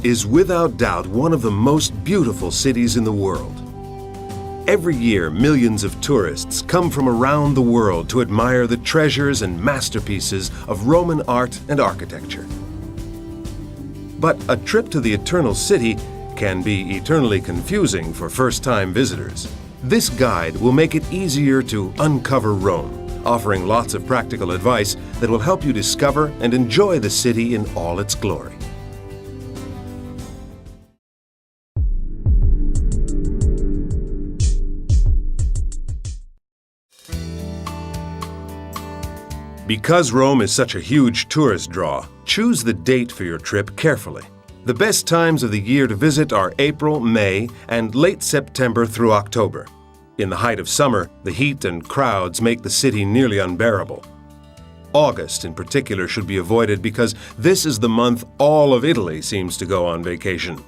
Rome is without doubt one of the most beautiful cities in the world. Every year, millions of tourists come from around the world to admire the treasures and masterpieces of Roman art and architecture. But a trip to the Eternal City can be eternally confusing for first-time visitors. This guide will make it easier to uncover Rome, offering lots of practical advice that will help you discover and enjoy the city in all its glory. Because Rome is such a huge tourist draw, choose the date for your trip carefully. The best times of the year to visit are April, May, and late September through October. In the height of summer, the heat and crowds make the city nearly unbearable. August, in particular, should be avoided because this is the month all of Italy seems to go on vacation.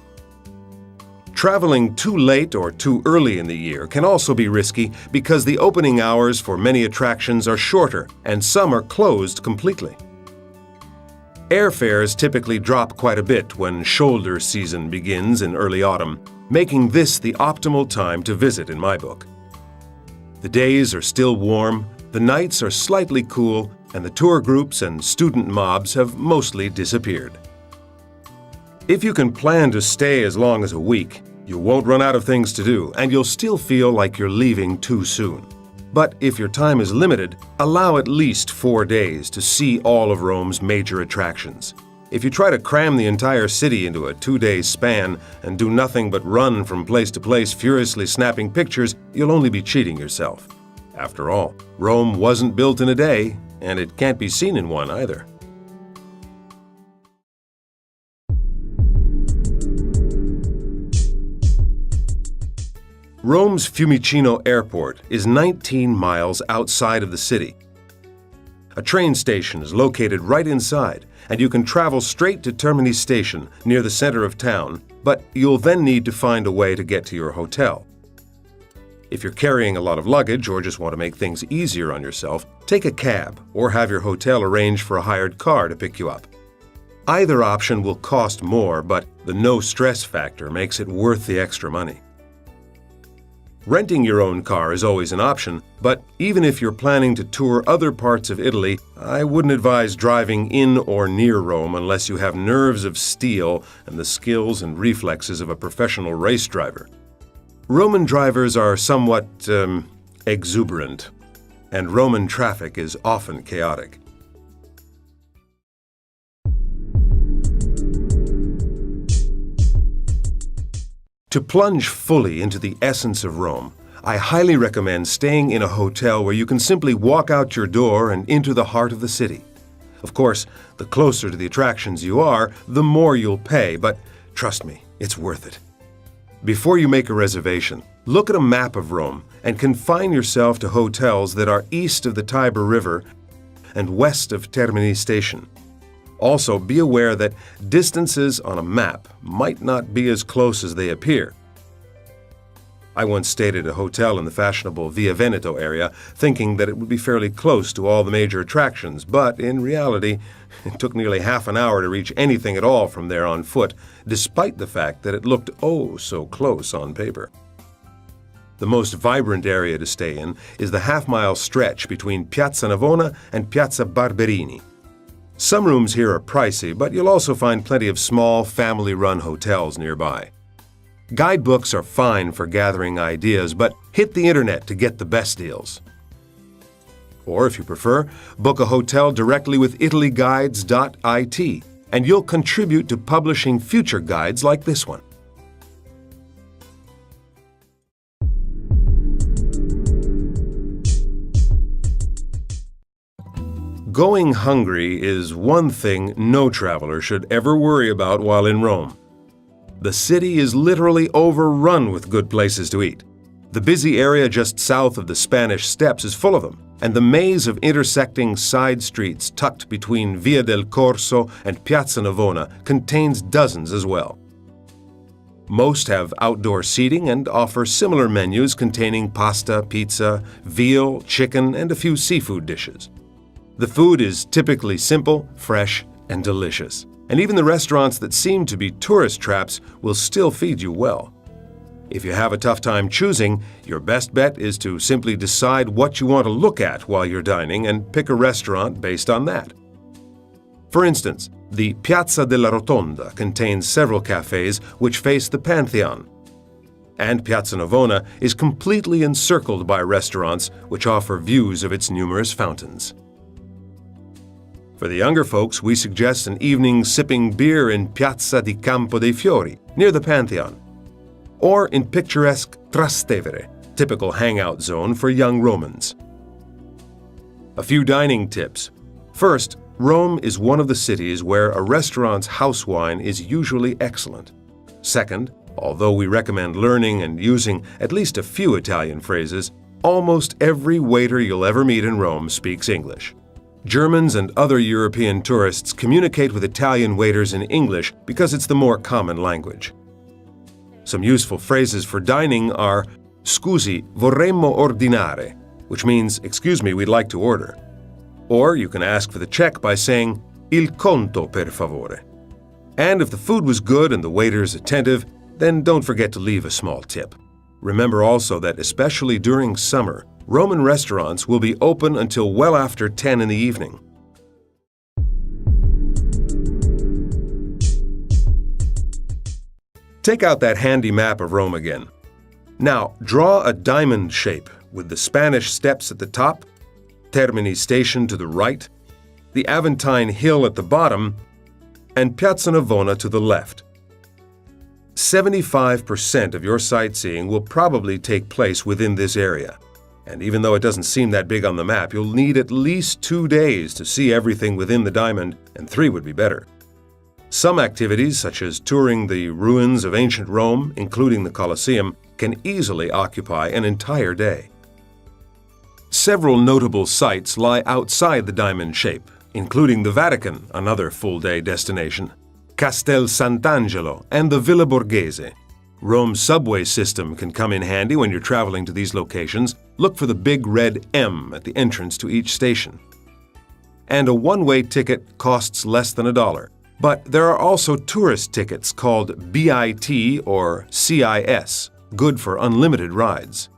Traveling too late or too early in the year can also be risky because the opening hours for many attractions are shorter and some are closed completely. Airfares typically drop quite a bit when shoulder season begins in early autumn, making this the optimal time to visit in my book. The days are still warm, the nights are slightly cool, and the tour groups and student mobs have mostly disappeared. If you can plan to stay as long as a week, you won't run out of things to do, and you'll still feel like you're leaving too soon. But if your time is limited, allow at least 4 days to see all of Rome's major attractions. If you try to cram the entire city into a 2-day span and do nothing but run from place to place furiously snapping pictures, you'll only be cheating yourself. After all, Rome wasn't built in a day, and it can't be seen in one either. Rome's Fiumicino Airport is 19 miles outside of the city. A train station is located right inside, and you can travel straight to Termini Station near the center of town, but you'll then need to find a way to get to your hotel. If you're carrying a lot of luggage or just want to make things easier on yourself, take a cab or have your hotel arrange for a hired car to pick you up. Either option will cost more, but the no-stress factor makes it worth the extra money. Renting your own car is always an option, but even if you're planning to tour other parts of Italy, I wouldn't advise driving in or near Rome unless you have nerves of steel and the skills and reflexes of a professional race driver. Roman drivers are somewhat exuberant, and Roman traffic is often chaotic. To plunge fully into the essence of Rome, I highly recommend staying in a hotel where you can simply walk out your door and into the heart of the city. Of course, the closer to the attractions you are, the more you'll pay, but trust me, it's worth it. Before you make a reservation, look at a map of Rome and confine yourself to hotels that are east of the Tiber River and west of Termini Station. Also, be aware that distances on a map might not be as close as they appear. I once stayed at a hotel in the fashionable Via Veneto area, thinking that it would be fairly close to all the major attractions, but in reality, it took nearly half an hour to reach anything at all from there on foot, despite the fact that it looked oh so close on paper. The most vibrant area to stay in is the half-mile stretch between Piazza Navona and Piazza Barberini. Some rooms here are pricey, but you'll also find plenty of small, family-run hotels nearby. Guidebooks are fine for gathering ideas, but hit the internet to get the best deals. Or, if you prefer, book a hotel directly with italyguides.it, and you'll contribute to publishing future guides like this one. Going hungry is one thing no traveler should ever worry about while in Rome. The city is literally overrun with good places to eat. The busy area just south of the Spanish Steps is full of them, and the maze of intersecting side streets tucked between Via del Corso and Piazza Navona contains dozens as well. Most have outdoor seating and offer similar menus containing pasta, pizza, veal, chicken, and a few seafood dishes. The food is typically simple, fresh, and delicious. And even the restaurants that seem to be tourist traps will still feed you well. If you have a tough time choosing, your best bet is to simply decide what you want to look at while you're dining and pick a restaurant based on that. For instance, the Piazza della Rotonda contains several cafes which face the Pantheon, and Piazza Navona is completely encircled by restaurants which offer views of its numerous fountains. For the younger folks, we suggest an evening sipping beer in Piazza di Campo dei Fiori, near the Pantheon, or in picturesque Trastevere, typical hangout zone for young Romans. A few dining tips. First, Rome is one of the cities where a restaurant's house wine is usually excellent. Second, although we recommend learning and using at least a few Italian phrases, almost every waiter you'll ever meet in Rome speaks English. Germans and other European tourists communicate with Italian waiters in English because it's the more common language. Some useful phrases for dining are "Scusi, vorremmo ordinare," which means, "Excuse me, we'd like to order." Or you can ask for the check by saying, "Il conto, per favore." And if the food was good and the waiter's attentive, then don't forget to leave a small tip. Remember also that especially during summer, Roman restaurants will be open until well after 10 in the evening. Take out that handy map of Rome again. Now, draw a diamond shape with the Spanish Steps at the top, Termini Station to the right, the Aventine Hill at the bottom, and Piazza Navona to the left. 75% of your sightseeing will probably take place within this area. And even though it doesn't seem that big on the map, you'll need at least 2 days to see everything within the diamond, and 3 would be better. Some activities, such as touring the ruins of ancient Rome, including the Colosseum, can easily occupy an entire day. Several notable sites lie outside the diamond shape, including the Vatican, another full-day destination, Castel Sant'Angelo, and the Villa Borghese. Rome's subway system can come in handy when you're traveling to these locations. Look for the big red M at the entrance to each station. And a one-way ticket costs less than $1. But there are also tourist tickets called BIT or CIS, good for unlimited rides.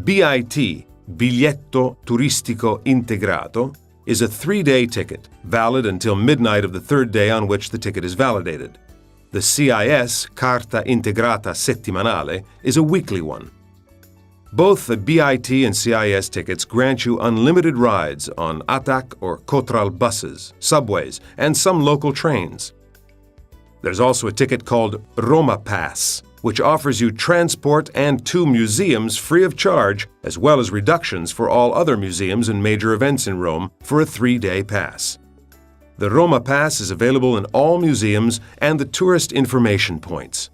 BIT, Biglietto Turistico Integrato, is a 3-day ticket, valid until midnight of the 3rd day on which the ticket is validated. The CIS, Carta Integrata Settimanale, is a weekly one. Both the BIT and CIS tickets grant you unlimited rides on ATAC or Cotral buses, subways, and some local trains. There's also a ticket called Roma Pass, which offers you transport and 2 museums free of charge, as well as reductions for all other museums and major events in Rome for a 3-day pass. The Roma Pass is available in all museums and the tourist information points.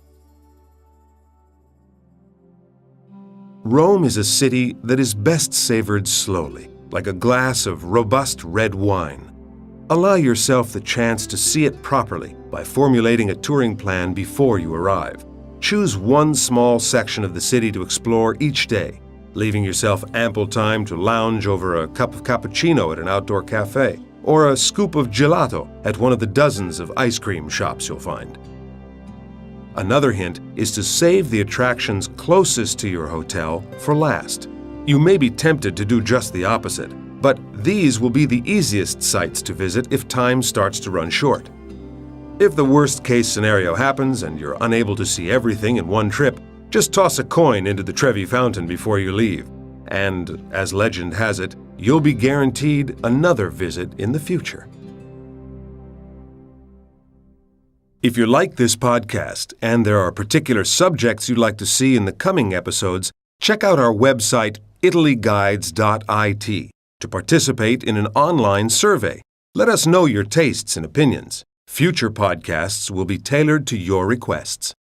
Rome is a city that is best savored slowly, like a glass of robust red wine. Allow yourself the chance to see it properly by formulating a touring plan before you arrive. Choose one small section of the city to explore each day, leaving yourself ample time to lounge over a cup of cappuccino at an outdoor cafe or a scoop of gelato at one of the dozens of ice cream shops you'll find. Another hint is to save the attractions closest to your hotel for last. You may be tempted to do just the opposite, but these will be the easiest sites to visit if time starts to run short. If the worst-case scenario happens and you're unable to see everything in one trip, just toss a coin into the Trevi Fountain before you leave. And, as legend has it, you'll be guaranteed another visit in the future. If you like this podcast and there are particular subjects you'd like to see in the coming episodes, check out our website italyguides.it to participate in an online survey. Let us know your tastes and opinions. Future podcasts will be tailored to your requests.